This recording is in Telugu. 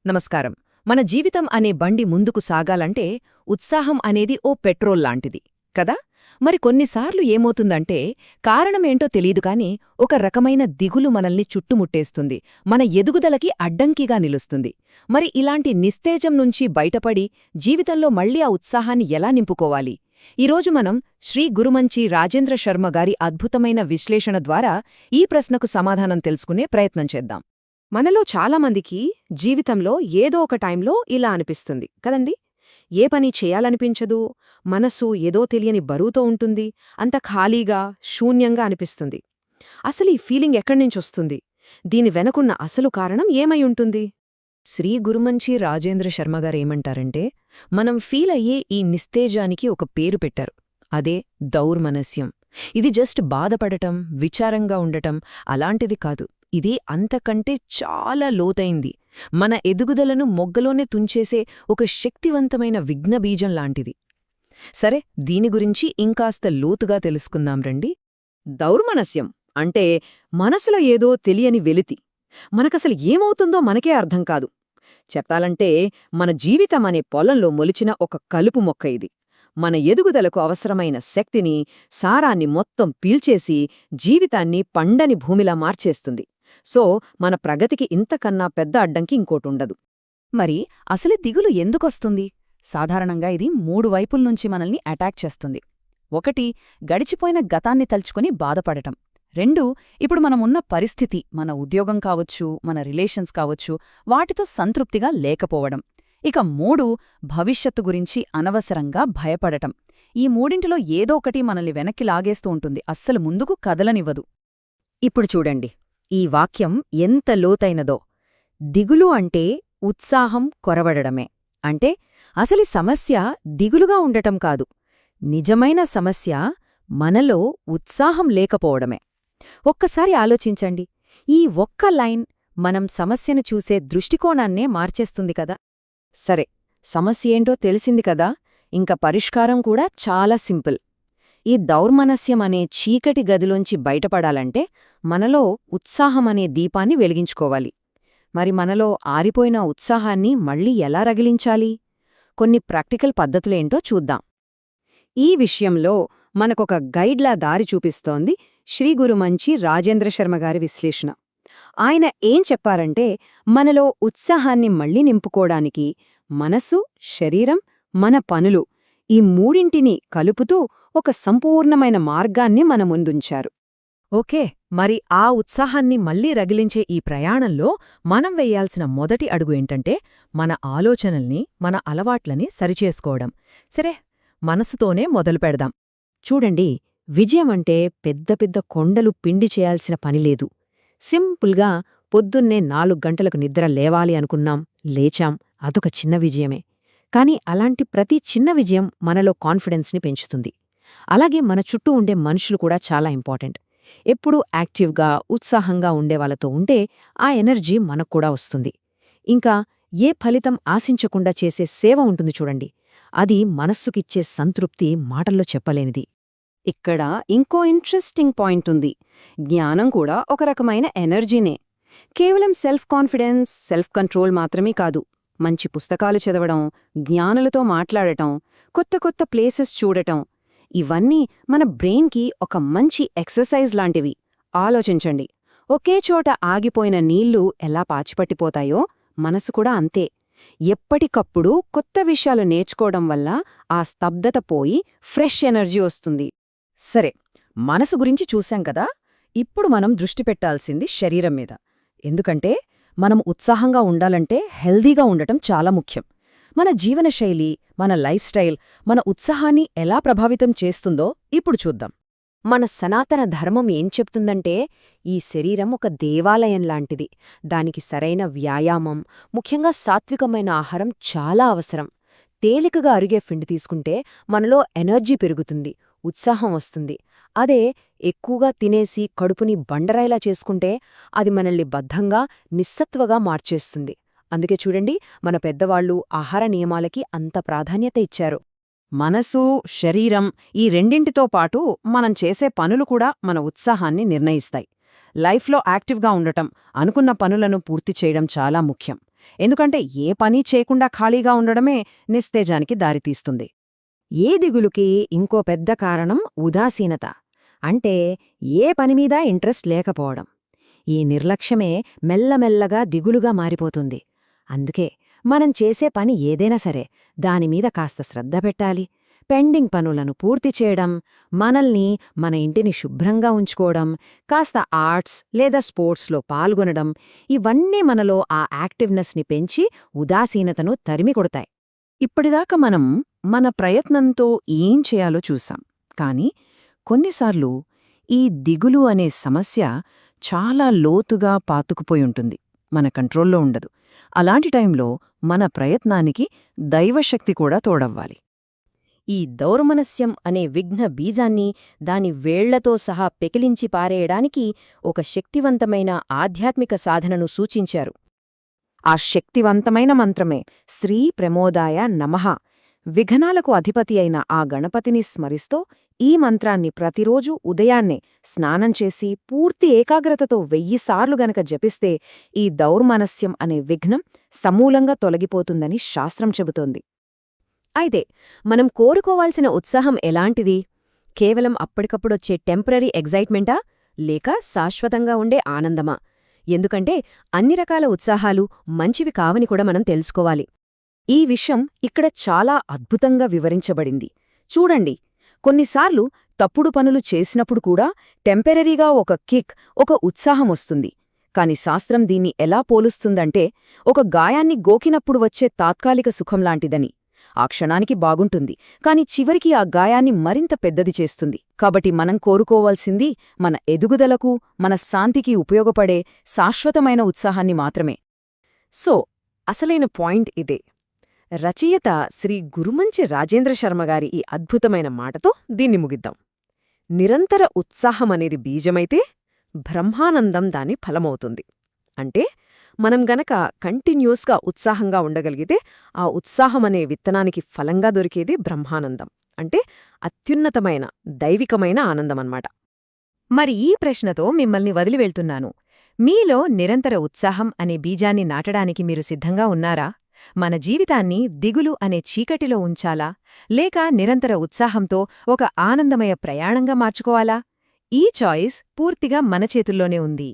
నమస్కారం. మన జీవితం అనే బండి ముందుకు సాగాలంటే ఉత్సాహం అనేది ఓ పెట్రోల్ లాంటిది కదా. మరి కొన్నిసార్లు ఏమవుతుందంటే కారణమేంటో తెలీదు కాని ఒక రకమైన దిగులు మనల్ని చుట్టుముట్టేస్తుంది, మన ఎదుగుదలకి అడ్డంకిగా నిలుస్తుంది. మరి ఇలాంటి నిస్తేజం నుంచి బయటపడి జీవితంలో మళ్లీ ఆ ఉత్సాహాన్ని ఎలా నింపుకోవాలి? ఈరోజు మనం శ్రీ గురుమంచి రాజేంద్ర శర్మ గారి అద్భుతమైన విశ్లేషణ ద్వారా ఈ ప్రశ్నకు సమాధానం తెలుసుకునే ప్రయత్నం చేద్దాం. మనలో చాలామందికి జీవితంలో ఏదో ఒక టైంలో ఇలా అనిపిస్తుంది కదండి. ఏ పని చేయాలనిపించదు, మనసు ఏదో తెలియని బరువుతో ఉంటుంది, అంత ఖాళీగా శూన్యంగా అనిపిస్తుంది. అసలు ఈ ఫీలింగ్ ఎక్కడ్నించొస్తుంది? దీని వెనకున్న అసలు కారణం ఏమై ఉంటుంది? శ్రీ గురుమంచి రాజేంద్ర శర్మగారేమంటారంటే, మనం ఫీల్ అయ్యే ఈ నిస్తేజానికి ఒక పేరు పెట్టారు. అదే దౌర్మనస్యం. ఇది జస్ట్ బాధపడటం, విచారంగా ఉండటం అలాంటిది కాదు. ఇది అంతకంటే చాలా లోతైంది. మన ఎదుగుదలను మొగ్గలోనే తుంచేసే ఒక శక్తివంతమైన విఘ్నబీజం లాంటిది. సరే, దీని గురించి ఇంకాస్త లోతుగా తెలుసుకుందాం రండి. దౌర్మనస్యం అంటే మనసులో ఏదో తెలియని వెలితి. మనకసలు ఏమవుతుందో మనకే అర్థం కాదు. చెప్పాలంటే మన జీవితం అనే పొలంలో మొలిచిన ఒక కలుపు మొక్క ఇది. మన ఎదుగుదలకు అవసరమైన శక్తిని, సారాన్ని మొత్తం పీల్చేసి జీవితాన్ని పండని భూమిలా మార్చేస్తుంది. సో మన ప్రగతికి ఇంతకన్నా పెద్ద అడ్డంకి ఇంకోటుండదు. మరి అసలు దిగులు ఎందుకొస్తుంది? సాధారణంగా ఇది 3 వైపుల్నుంచి మనల్ని అటాక్ చేస్తుంది. 1 గడిచిపోయిన గతాన్ని తలుచుకుని బాధపడటం. 2 ఇప్పుడు మనమున్న పరిస్థితి, మన ఉద్యోగం కావచ్చు, మన రిలేషన్స్ కావచ్చు, వాటితో సంతృప్తిగా లేకపోవడం. ఇక 3 భవిష్యత్తు గురించి అనవసరంగా భయపడటం. ఈ మూడింటిలో ఏదో ఒకటి మనల్ని వెనక్కి లాగేస్తూ ఉంటుంది, అస్సలు ముందుకు కదలనివ్వదు. ఇప్పుడు చూడండి, ఈ వాక్యం ఎంత లోతైనదో. దిగులు అంటే ఉత్సాహం కొరవడమే. అంటే అసలి సమస్య దిగులుగా ఉండటం కాదు. నిజమైన సమస్య మనలో ఉత్సాహం లేకపోవడమే. ఒక్కసారి ఆలోచించండి. ఈ ఒక్క లైన్ మనం సమస్యను చూసే దృష్టికోణాన్నే మార్చేస్తుంది కదా. సరే, సమస్య ఏంటో తెలిసింది కదా. ఇంక పరిష్కారం కూడా చాలా సింపుల్. ఈ దౌర్మనస్యం అనే చీకటి గదిలోంచి బయటపడాలంటే మనలో ఉత్సాహమనే దీపాన్ని వెలిగించుకోవాలి. మరి మనలో ఆరిపోయిన ఉత్సాహాన్ని మళ్లీ ఎలా రగిలించాలి? కొన్ని ప్రాక్టికల్ పద్ధతులేంటో చూద్దాం. ఈ విషయంలో మనకొక గైడ్లా దారి చూపిస్తోంది శ్రీ గురుమంచి రాజేంద్ర శర్మగారి విశ్లేషణ. ఆయన ఏం చెప్పారంటే, మనలో ఉత్సాహాన్ని మళ్లీ నింపుకోడానికి మనసు, శరీరం, మన పనులు ఈ మూడింటిని కలుపుతూ ఒక సంపూర్ణమైన మార్గాన్ని మన ముందుంచారు. ఓకే, మరి ఆ ఉత్సాహాన్ని మళ్లీ రగిలించే ఈ ప్రయాణంలో మనం వెయ్యాల్సిన మొదటి అడుగు ఏంటంటే, మన ఆలోచనల్ని, మన అలవాట్లని సరిచేసుకోవడం. సరే, మనసుతోనే మొదలుపెడదాం. చూడండి, విజయమంటే పెద్ద పెద్ద కొండలు పిండి చేయాల్సిన పనిలేదు. సింపుల్గా పొద్దున్నే 4 గంటలకు నిద్ర లేవాలి అనుకున్నాం, లేచాం, అదొక చిన్న విజయమే. కాని అలాంటి ప్రతి చిన్న విజయం మనలో కాన్ఫిడెన్స్ని పెంచుతుంది. అలాగే మన చుట్టూ ఉండే మనుషులు కూడా చాలా ఇంపార్టెంట్. ఎప్పుడూ యాక్టివ్గా, ఉత్సాహంగా ఉండేవాళ్లతో ఉంటే ఆ ఎనర్జీ మనక్కూడా వస్తుంది. ఇంకా ఏ ఫలితం ఆశించకుండా చేసే సేవ ఉంటుంది చూడండి, అది మనస్సుకిచ్చే సంతృప్తి మాటల్లో చెప్పలేనిది. ఇక్కడ ఇంకో ఇంట్రెస్టింగ్ పాయింట్ ఉంది. జ్ఞానం కూడా ఒక రకమైన ఎనర్జీనే. కేవలం సెల్ఫ్ కాన్ఫిడెన్స్, సెల్ఫ్ కంట్రోల్ మాత్రమే కాదు. మంచి పుస్తకాలు చదవడం, జ్ఞానులతో మాట్లాడటం, కొత్త కొత్త ప్లేసెస్ చూడటం, ఇవన్నీ మన బ్రెయిన్కి ఒక మంచి ఎక్సర్సైజ్ లాంటివి. ఆలోచించండి, ఒకే చోట ఆగిపోయిన నీళ్లు ఎలా పాచిపట్టిపోతాయో మనసు కూడా అంతే. ఎప్పటికప్పుడు కొత్త విషయాలు నేర్చుకోవడం వల్ల ఆ స్తబ్దత పోయి ఫ్రెష్ ఎనర్జీ వస్తుంది. సరే, మనసు గురించి చూశాం కదా. ఇప్పుడు మనం దృష్టి పెట్టాల్సింది శరీరం మీద. ఎందుకంటే మనం ఉత్సాహంగా ఉండాలంటే హెల్దీగా ఉండటం చాలా ముఖ్యం. మన జీవనశైలి, మన లైఫ్ స్టైల్ మన ఉత్సాహాన్ని ఎలా ప్రభావితం చేస్తుందో ఇప్పుడు చూద్దాం. మన సనాతన ధర్మం ఏం చెప్తుందంటే, ఈ శరీరం ఒక దేవాలయం లాంటిది. దానికి సరైన వ్యాయామం, ముఖ్యంగా సాత్వికమైన ఆహారం చాలా అవసరం. తేలికగా అరిగే ఫిండి తీసుకుంటే మనలో ఎనర్జీ పెరుగుతుంది, ఉత్సాహం వస్తుంది. అదే ఎక్కువగా తినేసి కడుపుని బండరాయిలా చేసుకుంటే అది మనల్ని బద్ధంగా, నిస్సత్వగా మార్చేస్తుంది. అందుకే చూడండి, మన పెద్దవాళ్లు ఆహార నియమాలకి అంత ప్రాధాన్యత ఇచ్చారు. మనసు, శరీరం ఈ రెండింటితో పాటు మనం చేసే పనులు కూడా మన ఉత్సాహాన్ని నిర్ణయిస్తాయి. లైఫ్లో యాక్టివ్గా ఉండటం, అనుకున్న పనులను పూర్తి చేయడం చాలా ముఖ్యం. ఎందుకంటే ఏ పని చేయకుండా ఖాళీగా ఉండడమే నిస్తేజానికి దారితీస్తుంది. ఏ దిగులుకి ఇంకో పెద్ద కారణం ఉదాసీనత. అంటే ఏ పనిమీద ఇంట్రెస్ట్ లేకపోవడం. ఈ నిర్లక్ష్యమే మెల్లమెల్లగా దిగులుగా మారిపోతుంది. అందుకే మనం చేసే పని ఏదైనా సరే దానిమీద కాస్త శ్రద్ధ పెట్టాలి. పెండింగ్ పనులను పూర్తి చేయడం, మనల్ని మన ఇంటిని శుభ్రంగా ఉంచుకోవడం, కాస్త ఆర్ట్స్ లేదా స్పోర్ట్స్లో పాల్గొనడం, ఇవన్నీ మనలో ఆ యాక్టివ్నెస్ని పెంచి ఉదాసీనతను తరిమికొడతాయి. ఇప్పటిదాకా మనం మన ప్రయత్నంతో ఏం చేయాలో చూసాం. కానీ కొన్నిసార్లు ఈ దిగులు అనే సమస్య చాలా లోతుగా పాతుకుపోయుంటుంది, మన కంట్రోల్లో ఉండదు. అలాంటి టైంలో మన ప్రయత్నానికి దైవశక్తి కూడా తోడవ్వాలి. ఈ దౌర్మనస్యం అనే విఘ్న బీజాన్ని దాని వేళ్లతో సహా పెకిలించి పారేయడానికి ఒక శక్తివంతమైన ఆధ్యాత్మిక సాధనను సూచించారు. ఆ శక్తివంతమైన మంత్రమే శ్రీ ప్రమోదాయ నమః. విఘ్నాలకు అధిపతి అయిన ఆ గణపతిని స్మరిస్తూ ఈ మంత్రాన్ని ప్రతిరోజూ ఉదయాన్నే స్నానం చేసి పూర్తి ఏకాగ్రతతో 1000 సార్లు గనక జపిస్తే ఈ దౌర్మనస్యం అనే విఘ్నం సమూలంగా తొలగిపోతుందని శాస్త్రం చెబుతోంది. అయితే మనం కోరుకోవాల్సిన ఉత్సాహం ఎలాంటిది? కేవలం అప్పటికప్పుడొచ్చే టెంపరరీ ఎగ్జైట్మెంటా, లేక శాశ్వతంగా ఉండే ఆనందమా? ఎందుకంటే అన్ని రకాల ఉత్సాహాలు మంచివి కావని కూడా మనం తెలుసుకోవాలి. ఈ విషయం ఇక్కడ చాలా అద్భుతంగా వివరించబడింది. చూడండి, కొన్నిసార్లు తప్పుడు పనులు చేసినప్పుడు కూడా టెంపరరీగా ఒక కిక్, ఒక ఉత్సాహమొస్తుంది. కాని శాస్త్రం దీన్ని ఎలా పోలుస్తుందంటే ఒక గాయాన్ని గోకినప్పుడు వచ్చే తాత్కాలిక సుఖంలాంటిదని. ఆ క్షణానికి బాగుంటుంది, కాని చివరికి ఆ గాయాన్ని మరింత పెద్దది చేస్తుంది. కాబట్టి మనం కోరుకోవాల్సింది మన ఎదుగుదలకు, మన శాంతికి ఉపయోగపడే శాశ్వతమైన ఉత్సాహాన్ని మాత్రమే. సో అసలైన పాయింట్ ఇదే. రచయిత శ్రీ గురుమంచి రాజేంద్ర శర్మగారి ఈ అద్భుతమైన మాటతో దీన్ని ముగిద్దాం. నిరంతర ఉత్సాహమనేది బీజమైతే బ్రహ్మానందం దాని ఫలమవుతుంది. అంటే మనం గనక కంటిన్యూస్గా ఉత్సాహంగా ఉండగలిగితే ఆ ఉత్సాహమనే విత్తనానికి ఫలంగా దొరికేది బ్రహ్మానందం. అంటే అత్యున్నతమైన దైవికమైన ఆనందమన్నమాట. మరి ఈ ప్రశ్నతో మిమ్మల్ని వదిలివెళ్తున్నాను. మీలో నిరంతర ఉత్సాహం అనే బీజాన్ని నాటడానికి మీరు సిద్ధంగా ఉన్నారా? మన జీవితాన్ని దిగులు అనే చీకటిలో ఉంచాలా, లేక నిరంతర ఉత్సాహంతో ఒక ఆనందమయ ప్రయాణంగా మార్చుకోవాలా? ఈ చాయిస్ పూర్తిగా మన చేతుల్లోనే ఉంది.